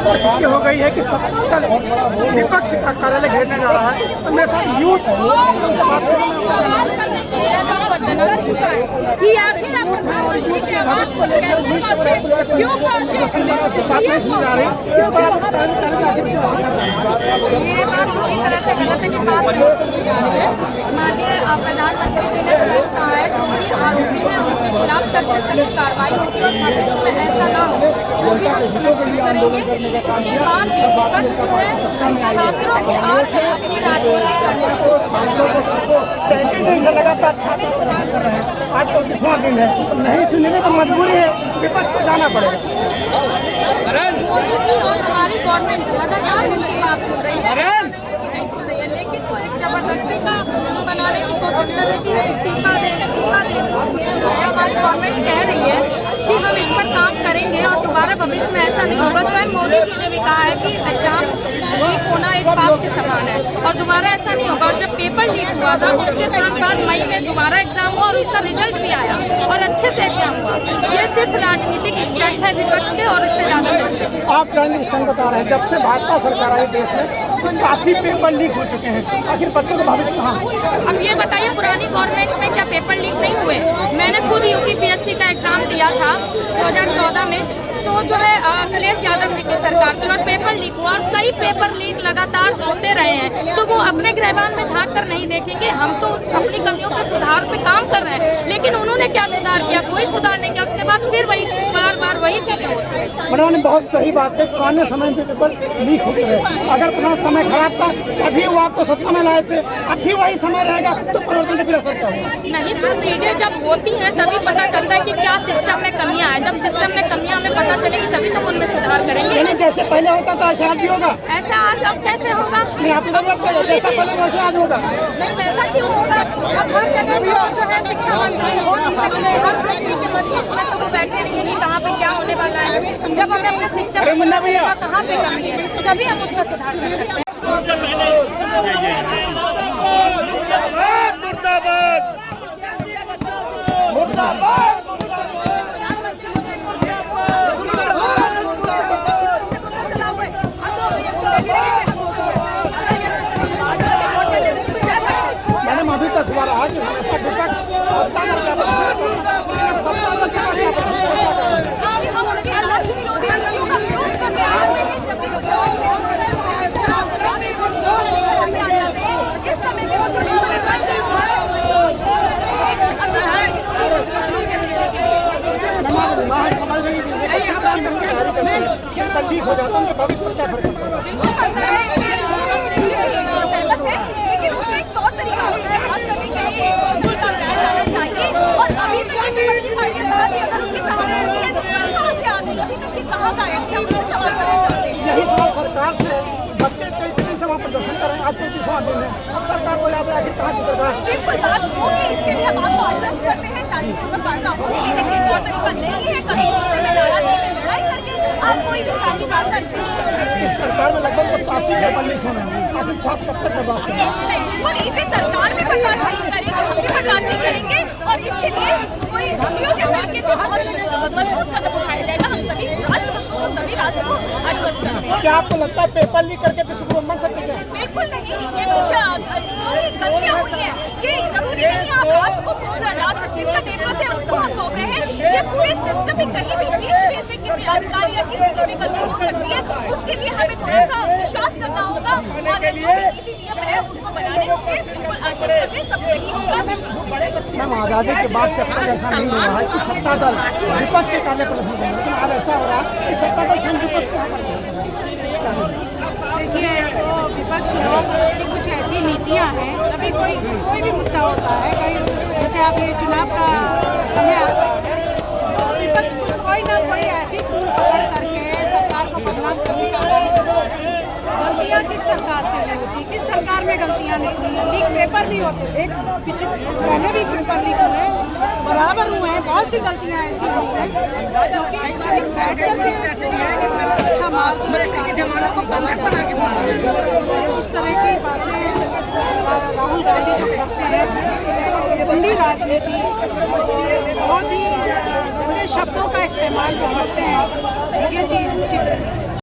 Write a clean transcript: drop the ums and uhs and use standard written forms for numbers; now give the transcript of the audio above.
परिस्थिति हो गई है कि सत्ता दल विपक्ष का कार्यालय घेरने जा रहा है। तो मेरे साथ यूथ कि आखिर आप प्रधानमंत्री के आवास पर कैसे पहुंचे, क्यों पहुंचे, ये बात पूरी तरह से गलत है कि बात नहीं सुनी जा रही है। माननीय प्रधानमंत्री जी ने स्वयं कहा है जो भी आरोपी है उनके खिलाफ सख्त से सख्त कार्रवाई होगी और भविष्य में ऐसा ना हो वो भी हम सुनिश्चित करेंगे। उसके बाद भी विपक्ष जो है छात्रों के आड़ में अपनी राजनीति करने की कोशिश दिन से लगातार छात्र प्रदर्शन कर रहे हैं। आज 34वां दिन है, नहीं सुनने को मजबूरी है, विपक्ष को जाना पड़ेगा। मोदी जी और हमारी गवर्नमेंट लगातार इनकी बात सुन रही है, नहीं सुन रही है, लेकिन वो एक जबरदस्ती का बनाने की कोशिश कर रही थी। इस्तीफा दे हमारी गवर्नमेंट कह रही है कि हम इस पर काम करेंगे और दोबारा भविष्य में ऐसा नहीं होगा। स्वयं मोदी जी ने भी कहा है कि एग्जाम लीक होना एक पाप के समान है और दोबारा ऐसा नहीं होगा। और जब पेपर लीक हुआ था उसके तुरंत बाद मई में दोबारा एग्जाम हुआ और उसका रिजल्ट भी आया और अच्छे से एग्जाम हुआ। ये सिर्फ राजनीतिक स्टंट है विपक्ष के और इससे ज्यादा कुछ। आप राजनीतिक स्टंट बता रहे हैं, जब से भाजपा सरकार आई देश में 85 पेपर लीक हो चुके हैं, आखिर बच्चों का भविष्य कहाँ? अब ये बताइए पुरानी गवर्नमेंट में क्या पेपर लीक नहीं हुए? मैंने खुद यूपीपीएससी का एग्जाम दिया था 2014 में, तो जो है अखिलेश यादव जी की सरकार थी और पेपर लीक हुआ और कई पेपर लीक लगातार होते रहे हैं। तो वो अपने गृहबान में झांक कर नहीं देखेंगे। हम तो अपनी कमियों के सुधार पे काम कर रहे हैं, लेकिन उन्होंने क्या सुधार किया? कोई सुधार नहीं किया। उसके बाद फिर वही बार वही चीजें होती है। मैडम ने बहुत सही बात है, पुराने समय में पेपर लीक होते रहे। अगर पुराना समय खराब था अभी वो आपको सत्ता में लाए थे, अब भी वही समय रहेगा तो परिवर्तन का फिर असर क्या होगा? नहीं, तो चीजें जब होती हैं तभी पता चलता है कि क्या सिस्टम में कमियां है। जब सिस्टम में कमियां हमें पता चलेगी तभी तो उनमें सुधार करेंगे। यानी जैसे पहले होता था ऐसा आज भी होगा? ऐसा आज अब कैसे होगा? नहीं, आप जैसा पहले वैसे आज होगा? नहीं, वैसा क्यों होगा? अब हर जगह जो है शिक्षा मंत्री हो नहीं सकते, हर व्यक्ति के मस्तिष्क में तो वो बैठे नहीं है कि कहाँ पे क्या होने वाला है। जब हमें अपने सिस्टम में पता चलेगा कहाँ पे कमी है तभी हम उसका सुधार कर सकते हैं। मैडम अभी तक हुआ रहा कि हमेशा विपक्ष सत्ता दल का समझ नहीं लीक हो जाता है उनके भविष्य में क्या फर्क पड़ता है? लेकिन उसका एक तौर तरीका होता है बात करने के लिए, जाना चाहिए। और अभी तक विपक्षी पार्टियां कहा कि अगर उनकी सहानुभूति है तो कल कहाँ से आ गई? अभी तक ये कहाँ का है कि हम उससे सवाल करना चाहते हैं। यही सवाल सरकार से, बच्चे कई दिन से वहाँ प्रदर्शन कर रहे हैं, आज 34वां दिन है, अब सरकार को याद है आखिर कहाँ की सरकार? बिल्कुल बात होगी, इसके लिए हम आपको आश्वस्त करते हैं शांतिपूर्वक वार्ता होगी, लेकिन ये तौर तरीका नहीं है कहीं गुस्से में नाराजगी में लड़ाई करके आप कोई भी शांति वार्ता नहीं कर सकते। इस सरकार में लगभग 85 पेपर लीक होने हैं, आखिर छात्र कब तक बर्दाश्त करेंगे? नहीं, बिल्कुल इसे सरकार भी बर्दाश्त नहीं करेगी, हम भी बर्दाश्त नहीं करेंगे और इसके लिए कोई सभी के तरीके से बहुत मजबूत कदम उठाया जाएगा। हम सभी राष्ट्र को आश्वस्त करते हैं। क्या आपको लगता है पेपर लीक करके विश्व गुरु बन सकते हैं? बिल्कुल नहीं, ये कुछ गलतियां हुई है, ये जरूरी नहीं आप राष्ट्र को राष्ट्र जिसका नेतृत्व है उनको हम तोड़ रहे हैं। ये पूरे सिस्टम में कहीं भी बीच में से किसी अधिकारी या किसी की भी गलती हो सकती है, उसके लिए हमें थोड़ा सा विश्वास करना होगा और जो भी नीति नियम है उसको बनाने होंगे। बिल्कुल आश्वस्त करते सब सही होगा। मैम आज़ादी के बाद से अब तक ऐसा नहीं हो रहा है कि सत्ता दल विपक्ष के कार्य प्रदर्शन करें, लेकिन आज ऐसा हो रहा है कि सत्ता दल स्वयं विपक्ष के देखिए वो विपक्ष लोग की कुछ ऐसी नीतियां हैं, कभी कोई भी मुद्दा होता है, कहीं जैसे आप ये चुनाव का समय आता है तो विपक्ष कुछ कोई ना कोई ऐसी टूल पकड़ करके सरकार को बदनाम करने का करता है। गलतियाँ किस सरकार से नहीं होती? किस सरकार में गलतियाँ नहीं हुई? लीक पेपर भी होते थे, पहले भी पेपर लीक हुए, बराबर हुए हैं। बहुत सी गलतियाँ ऐसी हुई हैं जो कि बैठ करके अच्छा माल के जमानों को बंधक बना के इस तरह की बातें राहुल गांधी जो करते हैं, बंदी राजनीति, बहुत ही शब्दों का इस्तेमाल करते हैं, ये चीज़ उचित है।